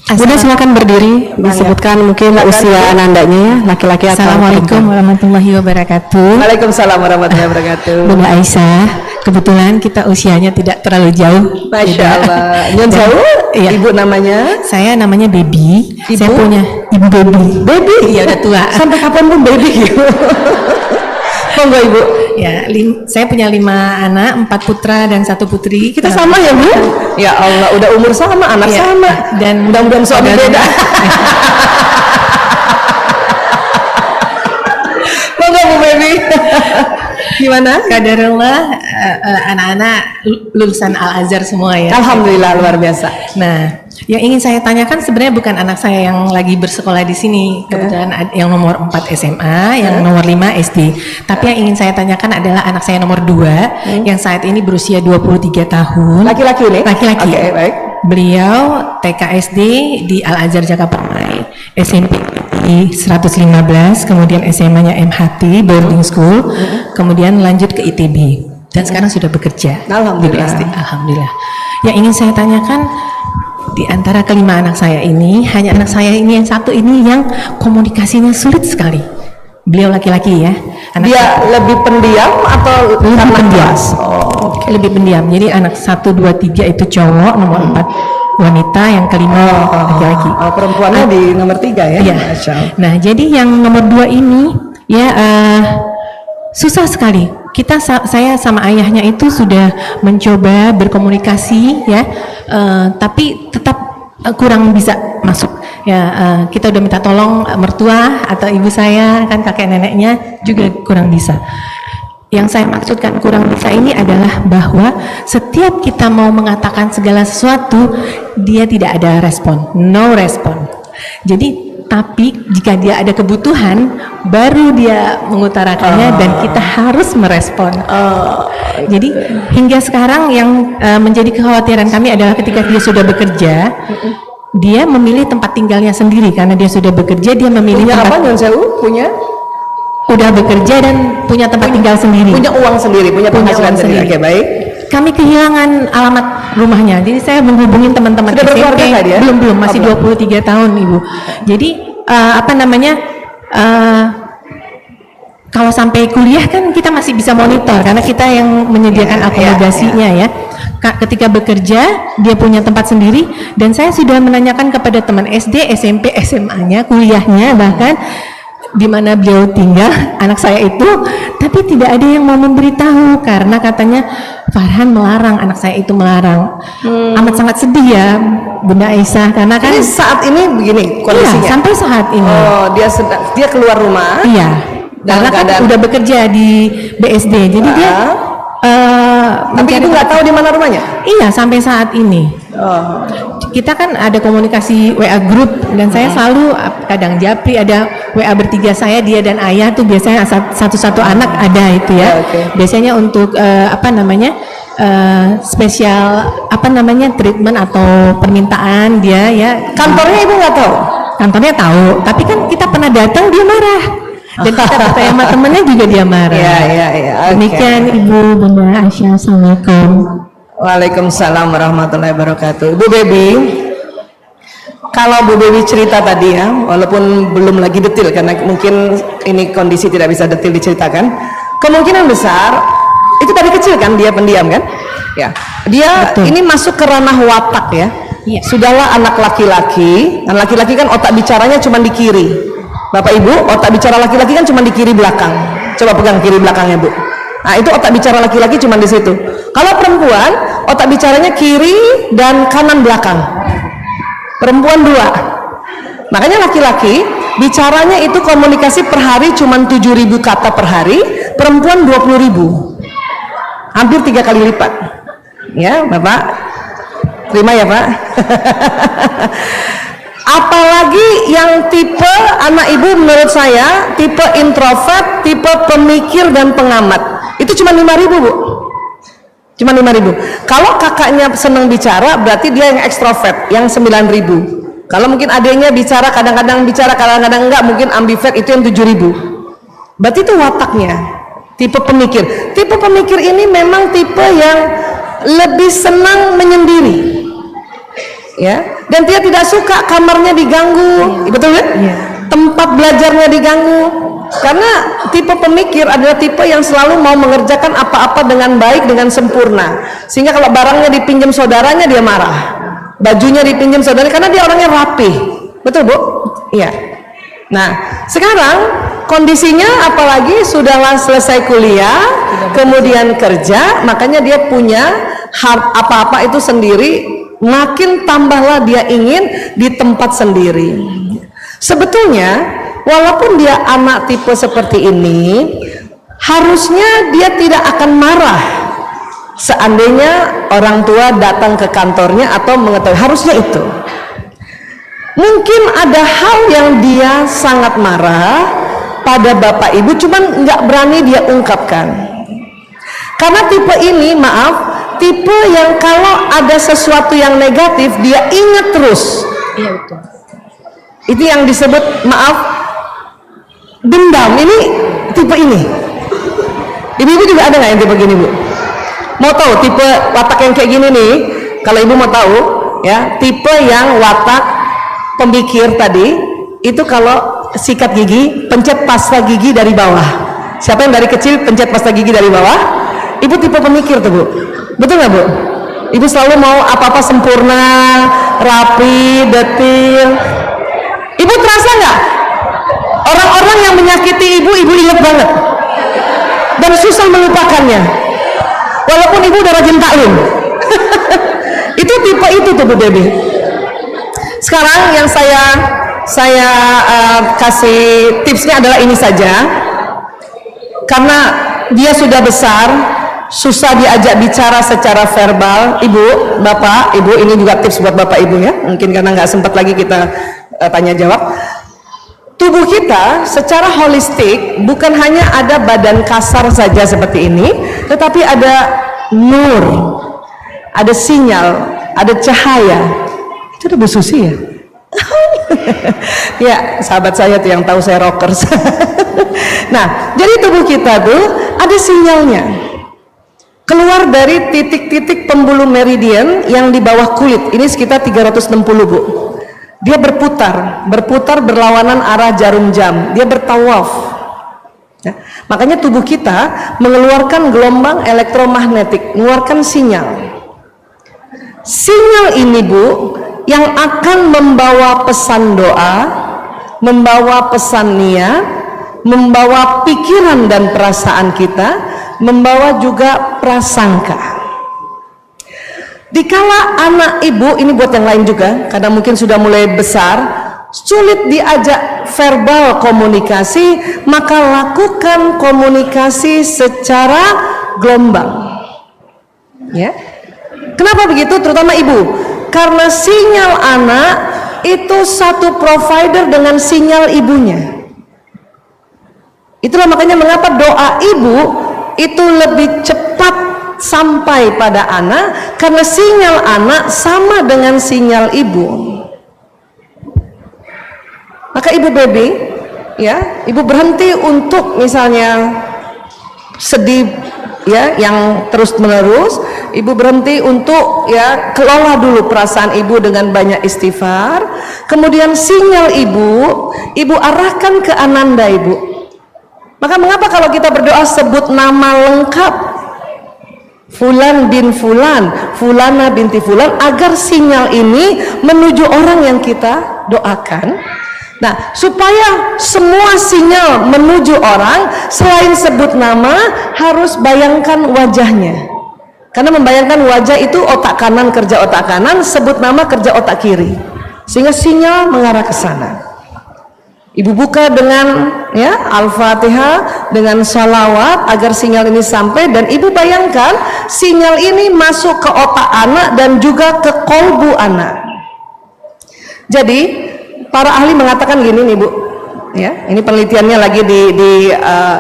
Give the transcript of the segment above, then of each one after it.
Bunda silakan berdiri, disebutkan mungkin usia anandanya ya, laki-laki atau Assalamualaikum warahmatullahi wabarakatuh. Waalaikumsalam warahmatullahi wabarakatuh. Bunda Aisyah, kebetulan kita usianya tidak terlalu jauh. Masya Allah. Yang jauh? Iya. Ibu namanya? Saya namanya Baby. Ibu? Saya punya ibu Baby. Baby? Iya, udah tua. Sampai kapan pun baby. Monggo Ibu. Ya, saya punya 5 anak, 4 putra dan 1 putri. Kita sama ya Bu? Ya Allah, udah umur sama, anak ya, sama. Dan mudah-mudahan suami beda. Monggo Bu Baby. Gimana? Qadarullah, anak-anak lulusan Al-Azhar semua ya. Alhamdulillah, luar biasa. Nah, yang ingin saya tanyakan sebenarnya bukan anak saya yang lagi bersekolah di sini. Kebetulan yang nomor 4 SMA, yang nomor 5 SD. Tapi yang ingin saya tanyakan adalah anak saya nomor 2 yang saat ini berusia 23 tahun. Laki-laki nih? Laki-laki. Oke, baik. Beliau TKSD di Al-Azhar Jakarta, SMP di 115, kemudian SMA-nya MHT boarding school, kemudian lanjut ke ITB dan sekarang sudah bekerja di BSD. Alhamdulillah. Yang ingin saya tanyakan, di antara kelima anak saya ini, hanya anak saya ini yang satu ini yang komunikasinya sulit sekali. Beliau laki-laki ya. Dia lebih pendiam atau lebih pendiam? Oh, okay. Lebih pendiam. Jadi anak 1, 2, 3 itu cowok, nomor 4 wanita, yang kelima laki-laki. Perempuannya di nomor 3 ya? Iya. Nah, jadi yang nomor 2 ini ya susah sekali. Saya sama ayahnya itu sudah mencoba berkomunikasi ya, tapi tetap kurang bisa masuk. Ya, kita udah minta tolong mertua atau ibu saya, kan kakek neneknya juga kurang bisa. Yang saya maksudkan kurang bisa ini adalah bahwa setiap kita mau mengatakan segala sesuatu, dia tidak ada respon, no respon. Jadi, tapi jika dia ada kebutuhan, baru dia mengutarakannya dan kita harus merespon. Jadi hingga sekarang yang menjadi kekhawatiran kami adalah ketika dia sudah bekerja, dia memilih tempat tinggalnya sendiri karena dia sudah bekerja, dia memilih punya tempat. Apa? Punya? Udah bekerja dan punya tempat tinggal sendiri. Punya uang sendiri, punya penghasilan sendiri. Oke, baik. Kami kehilangan alamat rumahnya, jadi saya menghubungi teman-teman SMP. Belum, masih 23 tahun Ibu. Jadi kalau sampai kuliah kan kita masih bisa monitor karena kita yang menyediakan akomodasinya ya. Ketika bekerja dia punya tempat sendiri dan saya sudah menanyakan kepada teman SD, SMP, SMA-nya, kuliahnya bahkan di mana beliau tinggal, anak saya itu, tapi tidak ada yang mau memberitahu karena katanya Farhan melarang, anak saya itu melarang. Amat sangat sedih ya Bunda Aisyah, karena kan ini saat ini begini kondisinya. Iya, sampai saat ini. Oh, dia keluar rumah. Iya. Karena kan udah bekerja di BSD, jadi dia tapi ibu nggak tahu di mana rumahnya? Iya, sampai saat ini. Kita kan ada komunikasi WA grup dan saya selalu kadang japri, ada WA bertiga saya, dia dan ayah tuh biasanya satu-satu anak ada itu ya. Biasanya untuk spesial treatment atau permintaan dia ya. Kantornya ibu nggak tahu? Kantornya tahu, tapi kan kita pernah datang dia marah. Dan kita bertanya sama temennya juga dia marah. Iya. Demikian Ibu Bunda Aisyah. Assalamualaikum. Waalaikumsalam warahmatullahi wabarakatuh. Bu Baby, kalau Bu Baby cerita tadi ya, walaupun belum lagi detail karena mungkin ini kondisi tidak bisa detail diceritakan, kemungkinan besar itu tadi kecil kan dia pendiam kan? Ya, dia betul. Ini masuk ke ranah watak ya. Iya. Sudahlah anak laki-laki kan otak bicaranya cuma di kiri. Bapak Ibu, otak bicara laki-laki kan cuma di kiri belakang. Coba pegang kiri belakangnya Bu. Nah itu otak bicara laki-laki cuma di situ. Kalau perempuan, otak bicaranya kiri dan kanan belakang. Perempuan 2. Makanya laki-laki bicaranya itu komunikasi per hari cuma 7.000 kata per hari, perempuan 20.000. Hampir 3 kali lipat. Ya, Bapak. Terima ya, Pak. Apalagi yang tipe anak ibu menurut saya tipe introvert, tipe pemikir dan pengamat. Itu cuma 5.000 Bu. Cuma 5.000. Kalau kakaknya senang bicara berarti dia yang ekstrovert, yang 9.000. Kalau mungkin adiknya bicara kadang-kadang enggak, mungkin ambivert itu yang 7.000. Berarti itu wataknya. Tipe pemikir. Tipe pemikir ini memang tipe yang lebih senang menyendiri. ya, dan dia tidak suka kamarnya diganggu, betul kan? Tempat belajarnya diganggu, karena tipe pemikir adalah tipe yang selalu mau mengerjakan apa-apa dengan baik, dengan sempurna, sehingga kalau barangnya dipinjam saudaranya dia marah, bajunya dipinjam saudaranya, karena dia orangnya rapi, betul Bu? Iya. Nah, sekarang kondisinya apalagi sudahlah selesai kuliah, kemudian kerja, makanya dia punya apa-apa itu sendiri. Makin tambahlah dia ingin di tempat sendiri. Sebetulnya walaupun dia anak tipe seperti ini, harusnya dia tidak akan marah seandainya orang tua datang ke kantornya atau mengetahui, harusnya itu. Mungkin ada hal yang dia sangat marah pada bapak ibu, cuman nggak berani dia ungkapkan. Karena tipe ini, maaf, tipe yang kalau ada sesuatu yang negatif dia ingat terus. Iya betul. Itu yang disebut, maaf, dendam. Ini tipe ini. Ibu-ibu juga ada nggak yang tipe gini Bu? Mau tahu tipe watak yang kayak gini nih? Kalau ibu mau tahu, ya, tipe yang watak pemikir tadi itu kalau sikat gigi pencet pasta gigi dari bawah. Siapa yang dari kecil pencet pasta gigi dari bawah? Ibu tipe pemikir tuh Bu, betul nggak Bu? Ibu selalu mau apa-apa sempurna, rapi, detil. Ibu terasa nggak? Orang-orang yang menyakiti ibu, ibu ingat banget dan susah melupakannya. Walaupun ibu udah rajin taklim. Itu tipe itu tuh Bu Debbie. Sekarang yang saya kasih tipsnya adalah ini saja, karena dia sudah besar, susah diajak bicara secara verbal. Ibu, bapak, ibu, ini juga tips buat bapak ibu ya, mungkin karena nggak sempat lagi kita tanya jawab. Tubuh kita secara holistik bukan hanya ada badan kasar saja seperti ini, tetapi ada nur, ada sinyal, ada cahaya. Itu udah Bu Susi ya? Ya, sahabat saya tuh yang tahu saya rockers. Nah, jadi tubuh kita tuh ada sinyalnya. Keluar dari titik-titik pembuluh meridian yang di bawah kulit. Ini sekitar 360 Bu. Dia berputar berlawanan arah jarum jam. Dia bertawaf. Ya, makanya tubuh kita mengeluarkan gelombang elektromagnetik, mengeluarkan sinyal. Sinyal ini Bu, yang akan membawa pesan doa, membawa pesan niat, membawa pikiran dan perasaan kita, membawa juga prasangka. Dikala anak ibu, ini buat yang lain juga, karena mungkin sudah mulai besar, sulit diajak verbal komunikasi, maka lakukan komunikasi secara gelombang. Ya, kenapa begitu? Terutama ibu. Karena sinyal anak itu satu provider dengan sinyal ibunya. Itulah makanya mengapa doa ibu itu lebih cepat sampai pada anak, karena sinyal anak sama dengan sinyal ibu. Maka ibu baby, ya, ibu berhenti untuk misalnya sedih, ya, yang terus menerus. Ibu berhenti untuk, ya, kelola dulu perasaan ibu dengan banyak istighfar. Kemudian sinyal ibu arahkan ke ananda ibu. Maka mengapa kalau kita berdoa sebut nama lengkap Fulan bin Fulan, Fulana binti Fulan, agar sinyal ini menuju orang yang kita doakan. Nah, supaya semua sinyal menuju orang, selain sebut nama, harus bayangkan wajahnya. Karena membayangkan wajah itu otak kanan kerja otak kanan, sebut nama kerja otak kiri, sehingga sinyal mengarah ke sana. Ibu buka dengan, ya, Al-Fatihah, dengan salawat agar sinyal ini sampai, dan ibu bayangkan sinyal ini masuk ke otak anak dan juga ke kolbu anak. Jadi para ahli mengatakan gini nih Bu, ya, ini penelitiannya lagi di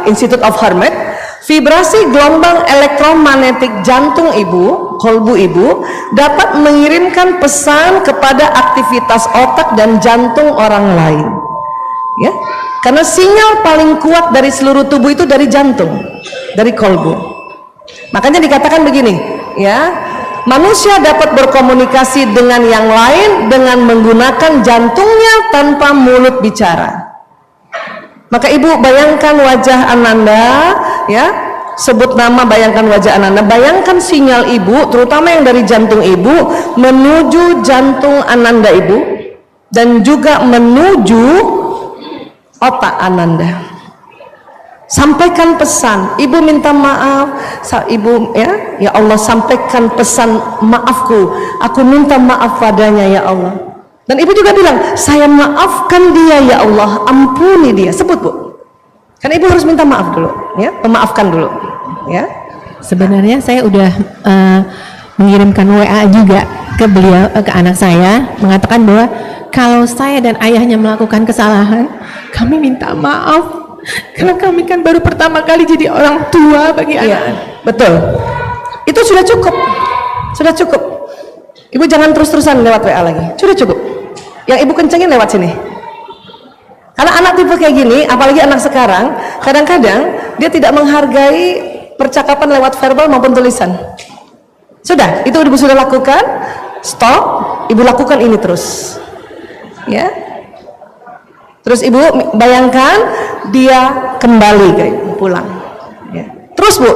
Institute of Hermet. Vibrasi gelombang elektromagnetik jantung ibu, kolbu ibu, dapat mengirimkan pesan kepada aktivitas otak dan jantung orang lain. Ya, karena sinyal paling kuat dari seluruh tubuh itu dari jantung, dari kolbu. Makanya dikatakan begini, ya, Manusia dapat berkomunikasi dengan yang lain dengan menggunakan jantungnya tanpa mulut bicara. Maka ibu bayangkan wajah Ananda, ya, sebut nama, bayangkan wajah Ananda, bayangkan sinyal ibu, terutama yang dari jantung ibu menuju jantung Ananda ibu, dan juga menuju otak Ananda. Sampaikan pesan, ibu minta maaf, ibu ya Allah, sampaikan pesan maafku, aku minta maaf padanya ya Allah. Dan ibu juga bilang, saya maafkan dia ya Allah, ampuni dia. Sebut bu, kan ibu harus minta maaf dulu, ya, memaafkan dulu, ya. Sebenarnya saya udah mengirimkan WA juga ke beliau, ke anak saya, mengatakan bahwa kalau saya dan ayahnya melakukan kesalahan, kami minta maaf. Karena kami kan baru pertama kali jadi orang tua bagi anak. Betul. Itu sudah cukup. Sudah cukup. Ibu jangan terus-terusan lewat WA lagi. Sudah cukup. Yang ibu kencengin lewat sini. Karena anak tipe kayak gini, apalagi anak sekarang, kadang-kadang dia tidak menghargai percakapan lewat verbal maupun tulisan. Sudah, itu ibu sudah lakukan. Stop. Ibu lakukan ini terus. Ya. Terus ibu bayangkan dia kembali kayak pulang, ya. Terus bu,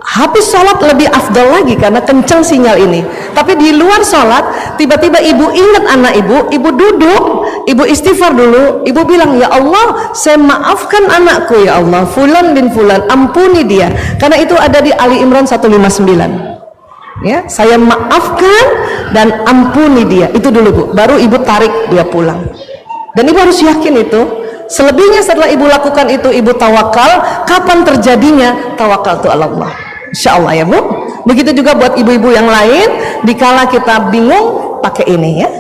habis sholat lebih afdal lagi karena kencang sinyal ini. Tapi di luar sholat, tiba-tiba ibu ingat anak ibu duduk, ibu istighfar dulu, ibu bilang, ya Allah, saya maafkan anakku ya Allah, fulan bin fulan, ampuni dia. Karena itu ada di Ali Imran 159. Ya, saya maafkan dan ampuni dia. Itu dulu bu, baru ibu tarik dia pulang. Dan ibu harus yakin itu. Selebihnya setelah ibu lakukan itu, ibu tawakal. Kapan terjadinya? Tawakal itu Allah. Insya Allah ya bu. Begitu juga buat ibu-ibu yang lain. Dikala kita bingung, pakai ini ya.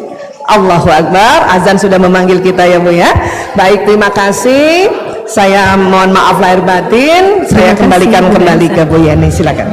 Allahu Akbar. Azan sudah memanggil kita ya bu ya. Baik, terima kasih. Saya mohon maaf lahir batin. Saya kembalikan kembali ke Bu Yani. Silakan.